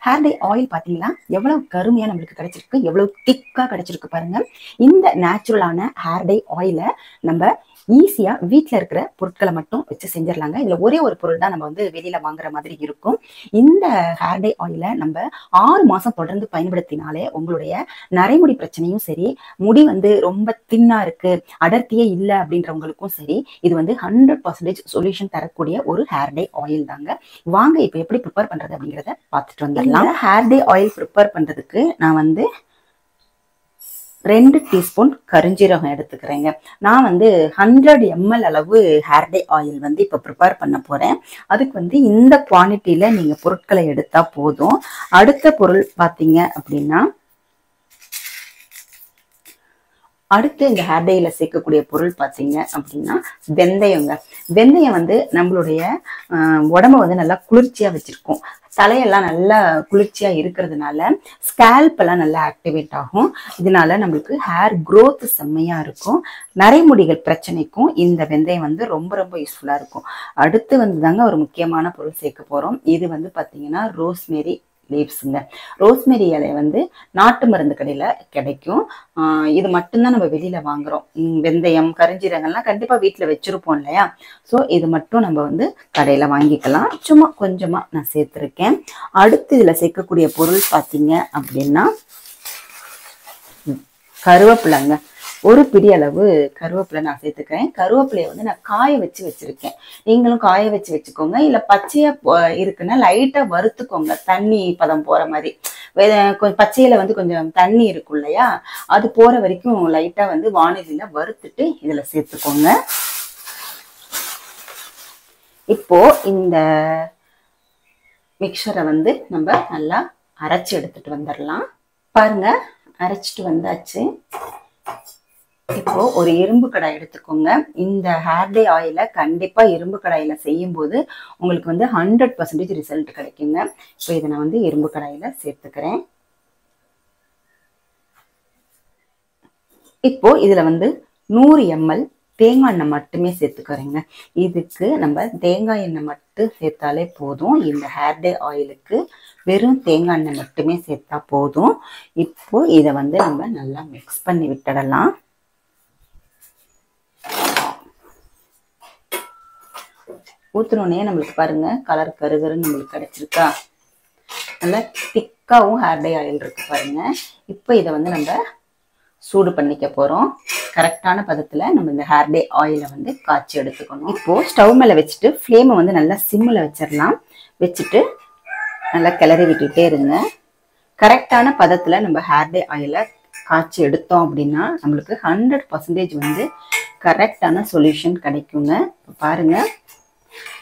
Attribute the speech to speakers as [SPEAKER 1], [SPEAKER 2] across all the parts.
[SPEAKER 1] Hair dye oil பாத்தீங்களா எவ்வளவு கருமையா நம்மளுக்கு கிடைச்சிருக்கு, எவ்வளவு திக்கா கிடைச்சிருக்கு பாருங்க. இந்த நேச்சுரலான ஹேர் டை ஆயில நம்ம ஈஸியா வீட்டுல இருக்கிற பொருட்களை மட்டும் வச்சு செஞ்சிடலாங்க. இதுல ஒரே ஒரு பொருள் தான் நம்ம வந்து வெளியில வாங்குற மாதிரி இருக்கும். இந்த ஹேர் டை ஆயில நம்ம 6 மாசம் தொடர்ந்து பயன்படுத்தினாலே உங்களுடைய நரைமுடி பிரச்சனையும் சரி, முடி வந்து ரொம்ப தின்னா இருக்கு, அடர்த்தியே இல்லை அப்படின்றவங்களுக்கும் சரி, இது வந்து 100% சொல்யூஷன் தரக்கூடிய ஒரு ஹேர் டை ஆயில் தாங்க. வாங்க இப்ப எப்படி ப்ரிப்பேர் பண்றது அப்படிங்கிறத பார்த்துட்டு வந்துடலாம். ஹேர் டை ஆயில் ப்ரிப்பேர் பண்றதுக்கு நான் வந்து 2 டீஸ்பூன் கருஞ்சீரகம் எடுத்துக்கிறேங்க. நான் வந்து 100 ml அளவு ஹேர் டை ஆயில் வந்து இப்போ ப்ரிப்பேர் பண்ண போறேன். அதுக்கு வந்து இந்த குவான்டிட்டியில நீங்க பொருட்களை எடுத்தா போதும். அடுத்த பொருள் பார்த்தீங்க அப்படின்னா, அடுத்து இந்த ஹேர் டைல சேர்க்கக்கூடிய பொருள் பார்த்தீங்க அப்படின்னா வெந்தயங்க. வெந்தயம் வந்து நம்மளுடைய உடம்ப வந்து நல்லா குளிர்ச்சியா வச்சிருக்கும். தலையெல்லாம் நல்லா குளிர்ச்சியா இருக்கிறதுனால ஸ்கேல்ப் எல்லாம் நல்லா ஆக்டிவேட் ஆகும். இதனால நம்மளுக்கு ஹேர் க்ரோத் செம்மையா இருக்கும். நரைமுடிகள் பிரச்சனைக்கும் இந்த வெந்தயம் வந்து ரொம்ப ரொம்ப யூஸ்ஃபுல்லா இருக்கும். அடுத்து வந்து தாங்க ஒரு முக்கியமான பொருள் சேர்க்க போறோம். இது வந்து பாத்தீங்கன்னா ரோஸ்மேரி லீவ்ஸுங்க. ரோஸ்மேரி இலை வந்து நாட்டு மருந்து கடையில கிடைக்கும். இது மட்டும்தான் நம்ம வெளியில வாங்குறோம். வெந்தயம், கருஞ்சீரகம்லாம் கண்டிப்பா வீட்டுல வச்சிருப்போம் இல்லையா? ஸோ இது மட்டும் நம்ம வந்து கடையில வாங்கிக்கலாம். சும்மா கொஞ்சமா நான் சேர்த்திருக்கேன். அடுத்து இதுல சேர்க்கக்கூடிய பொருள் பார்த்தீங்க அப்படின்னா கருவேப்பிலைங்க. ஒரு பிடி அளவு கருவேப்பிலை நான் சேர்த்துக்கிறேன். கருவேப்பிலையை வந்து நான் காய வச்சு வச்சிருக்கேன். நீங்களும் காய வச்சு வச்சுக்கோங்க. இல்ல பச்சையா இருக்குன்னா லைட்டா வறுத்துக்கோங்க, தண்ணி பதம் போற மாதிரி. கொஞ்சம் பச்சையில வந்து கொஞ்சம் தண்ணி இருக்கும் இல்லையா, அது போற வரைக்கும் லைட்டா வந்து வானிலையில வறுத்துட்டு இதுல சேர்த்துக்கோங்க. இப்போ இந்த மிக்சரை வந்து நம்ம நல்லா அரைச்சு எடுத்துட்டு வந்துடலாம். பாருங்க, அரைச்சிட்டு வந்தாச்சு. இப்போ ஒரு இரும்பு கடாய் எடுத்துக்கோங்க. இந்த ஹேர் டை ஆயில கண்டிப்பா இரும்பு கடாயில செய்யும் போது உங்களுக்கு வந்து 100% ரிசல்ட் கிடைக்குங்க. இப்போ இதை நான் வந்து இரும்பு கடாயில சேர்த்துக்கிறேன். இப்போ இதுல வந்து 100 ml தேங்காய் எண்ணெய் மட்டுமே சேர்த்துக்கிறேங்க. இதுக்கு நம்ம தேங்காய் எண்ணெய் மட்டும் சேர்த்தாலே போதும். இந்த ஹேர் டை ஆயிலுக்கு வெறும் தேங்காய் எண்ணெய் மட்டுமே சேர்த்தா போதும். இப்போ இதை வந்து நம்ம நல்லா மிக்ஸ் பண்ணி விட்டுடலாம். ஊத்துனோடனே நம்மளுக்கு பாருங்க கலர் கருகருன்னு நம்மளுக்கு கிடைச்சிருக்கா. நல்லா திக்காவும் ஹேர் டை ஆயில் இருக்கு பாருங்க. இப்போ இதை வந்து நம்ம சூடு பண்ணிக்க போறோம். கரெக்டான பதத்துல நம்ம இந்த ஹேர் டை ஆயிலை வந்து காய்ச்சி எடுத்துக்கணும். இப்போ ஸ்டவ் மேல வச்சுட்டு ஃப்ளேமை வந்து நல்லா சிம்மில் வச்சிடலாம். வச்சுட்டு நல்லா கிளறி விட்டுட்டே இருங்க. கரெக்டான பதத்துல நம்ம ஹேர் டை ஆயிலை காய்ச்சி எடுத்தோம் அப்படின்னா நம்மளுக்கு 100% வந்து கரெக்டான சொல்யூஷன் கிடைக்குங்க. பாருங்க,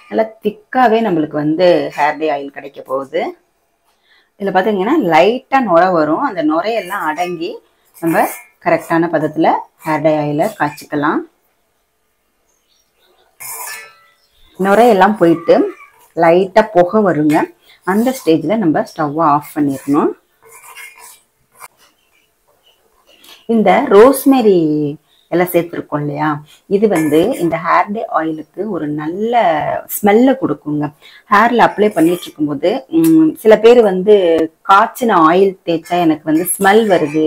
[SPEAKER 1] நல்லா திக்காவே நம்மளுக்கு வந்து ஹேர் டை ஆயில் கிடைக்க போகுது. இதுல பாத்தீங்கன்னா லைட்டா நுரை வரும். அந்த நுரையெல்லாம் அடங்கி நம்ம கரெக்டான பதத்துல ஹேர் டை ஆயில காய்ச்சிக்கலாம். நுரையெல்லாம் போயிட்டு லைட்டா புகை வருங்க. அந்த ஸ்டேஜ்ல நம்ம ஸ்டவ் ஆஃப் பண்ணிடணும். இந்த ரோஸ்மேரி எல்லாம் சேர்த்துருக்கோம் இல்லையா, இது வந்து இந்த ஹேர் டை ஆயிலுக்கு ஒரு நல்ல ஸ்மெல்ல கொடுக்குங்க. ஹேர்ல அப்ளை பண்ணிட்டு இருக்கும்போது சில பேர் வந்து காய்ச்சின ஆயில் தேய்ச்சா எனக்கு வந்து ஸ்மெல் வருது,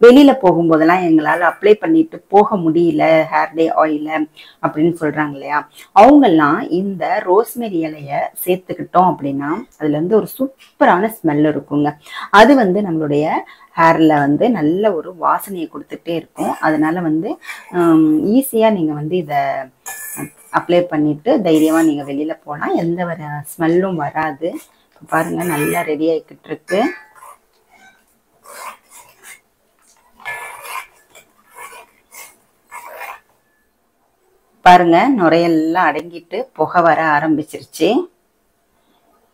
[SPEAKER 1] வெளியில போகும்போதெல்லாம் எங்களால அப்ளை பண்ணிட்டு போக முடியல ஹேர் டை ஆயில அப்படின்னு சொல்றாங்க இல்லையா, அவங்கெல்லாம் இந்த ரோஸ்மேரி இலைய சேர்த்துக்கிட்டோம் அப்படின்னா அதுல இருந்து ஒரு சூப்பரான ஸ்மெல் இருக்குங்க. அது வந்து நம்மளுடைய ஹேர்ல வந்து நல்ல ஒரு வாசனையை கொடுத்துட்டே இருக்கும். அதனால வந்து ஈஸியா நீங்க வந்து இத அப்ளை பண்ணிட்டு தைரியமா நீங்க வெளியில போனா எந்த ஒரு ஸ்மெல்லும் வராது. பாருங்க, நல்லா ரெடி ஆகிக்கிட்டு இருக்கு. பாருங்க, நுரையெல்லாம் அடங்கிட்டு புகை வர ஆரம்பிச்சிருச்சு.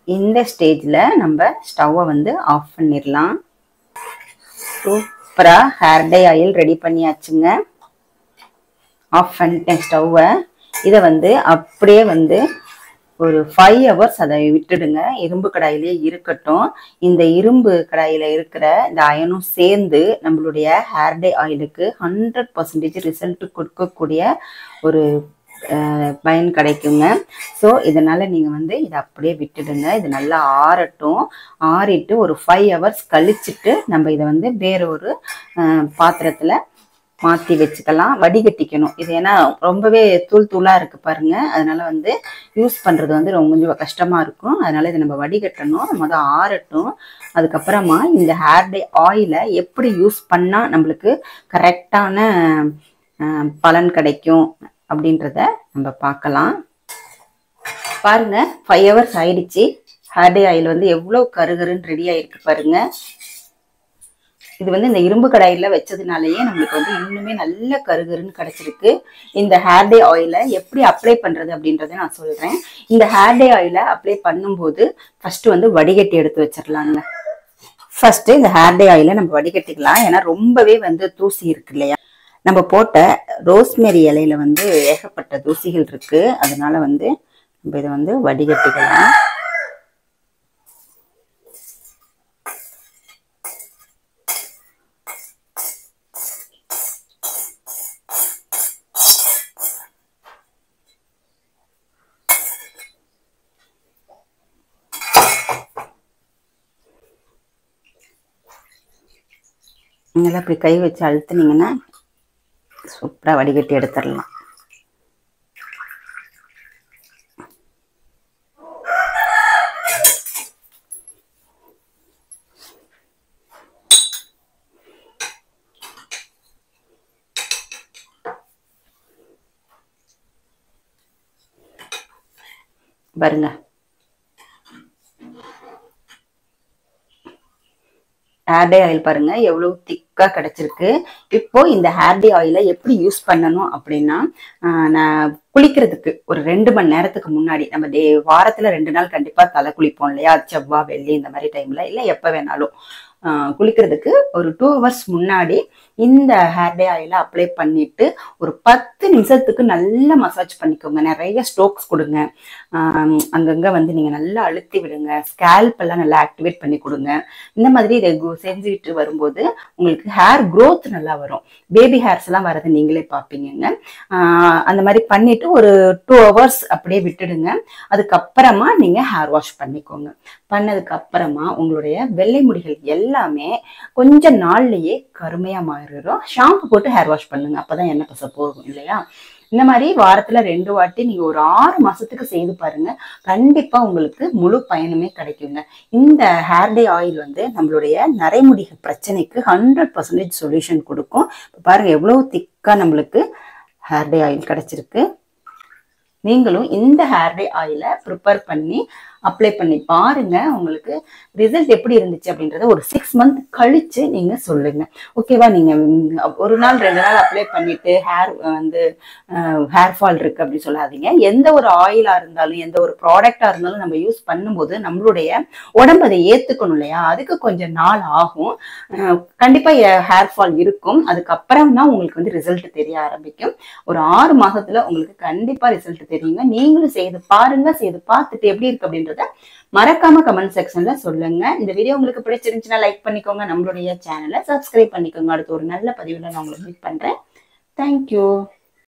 [SPEAKER 1] இந்த ஸ்டேஜ்ல நம்ம ஸ்டவ்வை வந்து ஆஃப் பண்ணிடலாம். சூப்பரா ஹேர் டை ஆயில் ரெடி பண்ணியாச்சுங்க. ஆஃப் பண்ணிட்டேன் ஸ்டவ்வை. இதை வந்து அப்படியே வந்து ஒரு 5 hours அதை விட்டுடுங்க. இரும்பு கடாயிலே இருக்கட்டும். இந்த இரும்பு கடாயில இருக்கிற இந்த அயனும் சேர்ந்து நம்மளுடைய ஹேர் டை ஆயிலுக்கு 100% ரிசல்ட் கொடுக்கக்கூடிய ஒரு பயன் கிடைக்குங்க. ஸோ இதனால நீங்க வந்து இதை அப்படியே விட்டுடுங்க. இது நல்லா ஆறட்டும். ஆறிட்டு ஒரு 5 hours கழிச்சுட்டு நம்ம இதை வந்து வேற ஒரு பாத்திரத்துல மாற்றி வச்சுக்கலாம். வடிகட்டிக்கணும். இது ஏன்னா ரொம்பவே தூள் தூளாக இருக்கு பாருங்க. அதனால வந்து யூஸ் பண்ணுறது வந்து ரொம்ப கொஞ்சம் கஷ்டமாக இருக்கும். அதனால இதை நம்ம வடிகட்டணும். முதல் ஆறட்டும். அதுக்கப்புறமா இந்த ஹேர் டே ஆயிலை எப்படி யூஸ் பண்ணால் நம்மளுக்கு கரெக்டான பலன் கிடைக்கும் அப்படின்றத நம்ம பார்க்கலாம். பாருங்க 5 hours ஆயிடுச்சு. ஹேர் டே ஆயில் வந்து எவ்வளோ கருகருன்னு ரெடி ஆயிருக்கு பாருங்க. இது வந்து இந்த இரும்பு கடாயில வச்சதுனாலயே நம்மளுக்கு வந்து இன்னுமே நல்ல கருகருன்னு கிடைச்சிருக்கு. இந்த ஹேர் டே ஆயிலை எப்படி அப்ளை பண்றது அப்படின்றத நான் சொல்றேன். இந்த ஹேர் டே ஆயிலை அப்ளை பண்ணும்போது ஃபர்ஸ்ட் வந்து வடிகட்டி எடுத்து வச்சிடலாங்க. ஃபர்ஸ்ட் இந்த ஹேர் டே ஆயிலை நம்ம வடிகட்டிக்கலாம். ஏன்னா ரொம்பவே வந்து தூசி இருக்கு இல்லையா. நம்ம போட்ட ரோஸ்மெரி இலையில வந்து ஏகப்பட்ட தூசிகள் இருக்கு. அதனால வந்து நம்ம இதை வந்து வடிகட்டிக்கலாம். நல்லா இப்படி கை வச்சு அழுத்துனீங்கன்னா சூப்பராக வடிகட்டி எடுத்துடலாம். பாருங்க ஹேர் டே ஆயில் பாருங்க எவ்வளவு திக்கா கிடைச்சிருக்கு. இப்போ இந்த ஹேர் டே ஆயிலை எப்படி யூஸ் பண்ணணும் அப்படின்னா, நான் குளிக்கிறதுக்கு ஒரு 2 மணி நேரத்துக்கு முன்னாடி, நம்ம வாரத்துல 2 நாள் கண்டிப்பா தலை குளிப்போம் இல்லையா, செவ்வாய் வெள்ளி இந்த மாதிரி டைம்ல, இல்ல எப்ப வேணாலும் குளிக்கிறதுக்கு ஒரு 2 hours முன்னாடி இந்த ஹேர் டே ஆயிலை அப்ளை பண்ணிட்டு ஒரு 10 நிமிஷத்துக்கு நல்லா மசாஜ் பண்ணிக்கோங்க. நிறைய ஸ்ட்ரோக்ஸ் கொடுங்க. அங்கங்க வந்து நீங்க நல்லா அழுத்தி விடுங்க. ஸ்கேல்ப் எல்லாம் நல்லா ஆக்டிவேட் பண்ணி கொடுங்க. இந்த மாதிரி இதை செஞ்சுட்டு வரும்போது உங்களுக்கு ஹேர் க்ரோத் நல்லா வரும். பேபி ஹேர்ஸ் எல்லாம் வரது நீங்களே பார்ப்பீங்க. அந்த மாதிரி பண்ணிட்டு ஒரு 2 hours அப்படியே விட்டுடுங்க. அதுக்கப்புறமா நீங்க ஹேர் வாஷ் பண்ணிக்கோங்க. பண்ணதுக்கு அப்புறமா உங்களுடைய வெள்ளை முடிகள் எல்லாமே கொஞ்ச நாள்லயே கருமையா மாறிடும். ஷாம்பு போட்டு ஹேர் வாஷ் பண்ணுங்க. அப்பதான் எண்ணெய் பசை போகும் இல்லையா. இந்த மாதிரி வாரத்துல 2 வாட்டி நீங்க ஒரு 6 மாசத்துக்கு செய்து பாருங்க. கண்டிப்பா உங்களுக்கு முழு பயனுமே கிடைக்குங்க. இந்த ஹேர் டே ஆயில் வந்து நம்மளுடைய நரைமுடிகள் பிரச்சனைக்கு 100% சொல்யூஷன் கொடுக்கும். பாருங்க எவ்வளவு திக்கா நம்மளுக்கு ஹேர் டே ஆயில் கிடைச்சிருக்கு. நீங்களும் இந்த ஹேர் டே ஆயிலை ப்ரிப்பேர் பண்ணி அப்ளை பண்ணி பாருங்க. உங்களுக்கு ரிசல்ட் எப்படி இருந்துச்சு அப்படின்றத ஒரு 6 month கழிச்சு நீங்க சொல்லுங்க. ஓகேவா. நீங்க ஒரு நாள் 2 நாள் அப்ளை பண்ணிட்டு ஹேர் ஃபால் இருக்கு அப்படின்னு சொல்லாதீங்க. எந்த ஒரு ஆயிலா இருந்தாலும் எந்த ஒரு ப்ராடக்டா இருந்தாலும் நம்ம யூஸ் பண்ணும்போது நம்மளுடைய உடம்பு அதை ஏத்துக்கணும் இல்லையா. அதுக்கு கொஞ்சம் நாள் ஆகும். கண்டிப்பா ஹேர் ஃபால் இருக்கும். அதுக்கப்புறம் தான் உங்களுக்கு வந்து ரிசல்ட் தெரிய ஆரம்பிக்கும். ஒரு 6 மாசத்துல உங்களுக்கு கண்டிப்பா ரிசல்ட் தெரியுங்க. நீங்களும் செய்து பாருங்க. செய்து பார்த்துட்டு எப்படி இருக்கு அப்படின்றத மறக்காம கமெண்ட் செக்ஷன்ல சொல்லுங்க. இந்த வீடியோ உங்களுக்கு பிடிச்சிருந்துச்சுன்னா லைக் பண்ணிக்கோங்க. நம்மளுடைய சேனலை சப்ஸ்கிரைப் பண்ணிக்கோங்க. அடுத்து ஒரு நல்ல பதிவுல நான் உங்களை மீட் பண்றேன். தேங்க்யூ.